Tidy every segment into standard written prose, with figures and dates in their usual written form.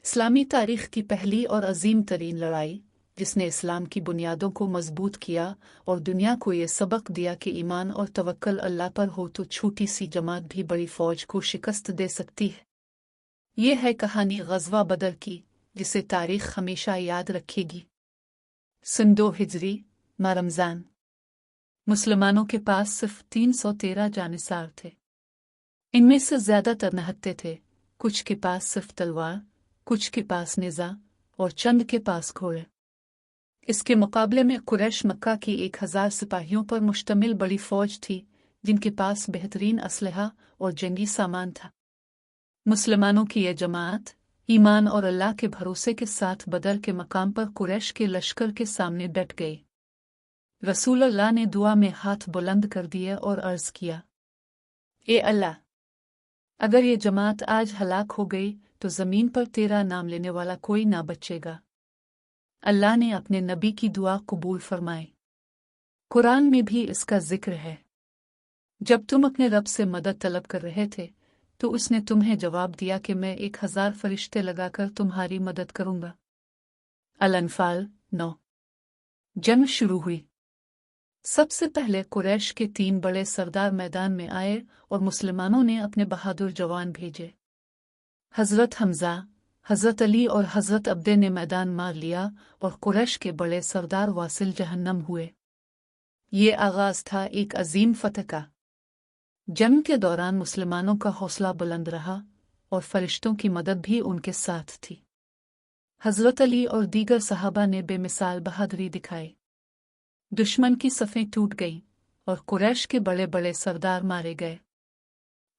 इस्लामी तारीख की पहली और अजीम तरीन लड़ाई जिसने इस्लाम की बुनियादों को मजबूत किया और दुनिया को ये सबक दिया कि ईमान और तवक्कल अल्लाह पर हो तो छोटी सी जमात भी बड़ी फौज को शिकस्त दे सकती है। ये है कहानी ग़ज़वा बदर की, जिसे तारीख हमेशा याद रखेगी। सन 2 हिजरी माह रमज़ान। मुसलमानों के पास सिर्फ 313 जानिसार थे। इनमें से ज़्यादातर निहत्थे थे, कुछ के पास सिर्फ तलवार, कुछ के पास नेज़ा और चंद के पास घोड़े। इसके मुकाबले में कुरैश मक्का की 1000 सिपाहियों पर मुश्तमिल बड़ी फौज थी, जिनके पास बेहतरीन असलहा और जंगी सामान था। मुसलमानों की यह जमात ईमान और अल्लाह के भरोसे के साथ बदर के मकाम पर कुरैश के लश्कर के सामने डट गई। रसूल अल्लाह ने दुआ में हाथ बुलंद कर दिए और अर्ज किया, ए अल्लाह, अगर ये जमात आज हलाक हो गई तो ज़मीन पर तेरा नाम लेने वाला कोई ना बचेगा। अल्लाह ने अपने नबी की दुआ कबूल फरमाई। कुरान में भी इसका जिक्र है। जब तुम अपने रब से मदद तलब कर रहे थे तो उसने तुम्हें जवाब दिया कि मैं 1000 फरिश्ते लगाकर तुम्हारी मदद करूंगा। अल-अनफाल 9। जंग शुरू हुई। सबसे पहले कुरैश के 3 बड़े सरदार मैदान में आए और मुसलमानों ने अपने बहादुर जवान भेजे। हज़रत हमज़ा, हज़रत अली और हज़रत अब्दे ने मैदान मार लिया और कुरैश के बड़े सरदार वासिल जहन्नम हुए। ये आगाज़ था एक अजीम फतह का। जंग के दौरान मुसलमानों का हौसला बुलंद रहा और फरिश्तों की मदद भी उनके साथ थी। हज़रत अली और दीगर सहाबा ने बेमिसाल बहादुरी दिखाई। दुश्मन की सफ़ें टूट गईं और कुरैश के बड़े बड़े सरदार मारे गए।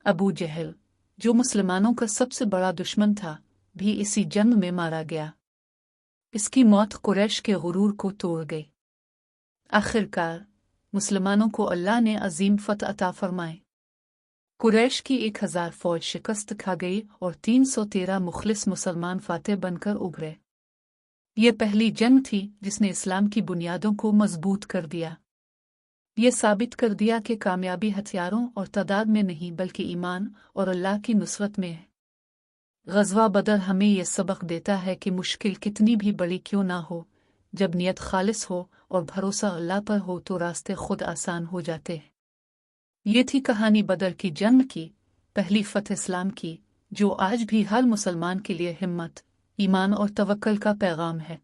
अबू जहल, जो मुसलमानों का सबसे बड़ा दुश्मन था, भी इसी जंग में मारा गया। इसकी मौत कुरैश के गुरूर को तोड़ गई। आखिरकार मुसलमानों को अल्लाह ने अजीम फतह अता फरमाए। कुरैश की 1000 फौज शिकस्त खा गई और 313 मुखलिस मुसलमान फातेह बनकर उभरे। ये पहली जंग थी जिसने इस्लाम की बुनियादों को मजबूत कर दिया। ये साबित कर दिया कि कामयाबी हथियारों और तादाद में नहीं बल्कि ईमान और अल्लाह की नुसरत में है। ग़ज़वा बदर हमें यह सबक देता है कि मुश्किल कितनी भी बड़ी क्यों ना हो, जब नियत खालिस हो और भरोसा अल्लाह पर हो तो रास्ते खुद आसान हो जाते हैं। ये थी कहानी बदर की जंग की, पहली फतह इस्लाम की, जो आज भी हर मुसलमान के लिए हिम्मत, ईमान और तवक्कल का पैगाम है।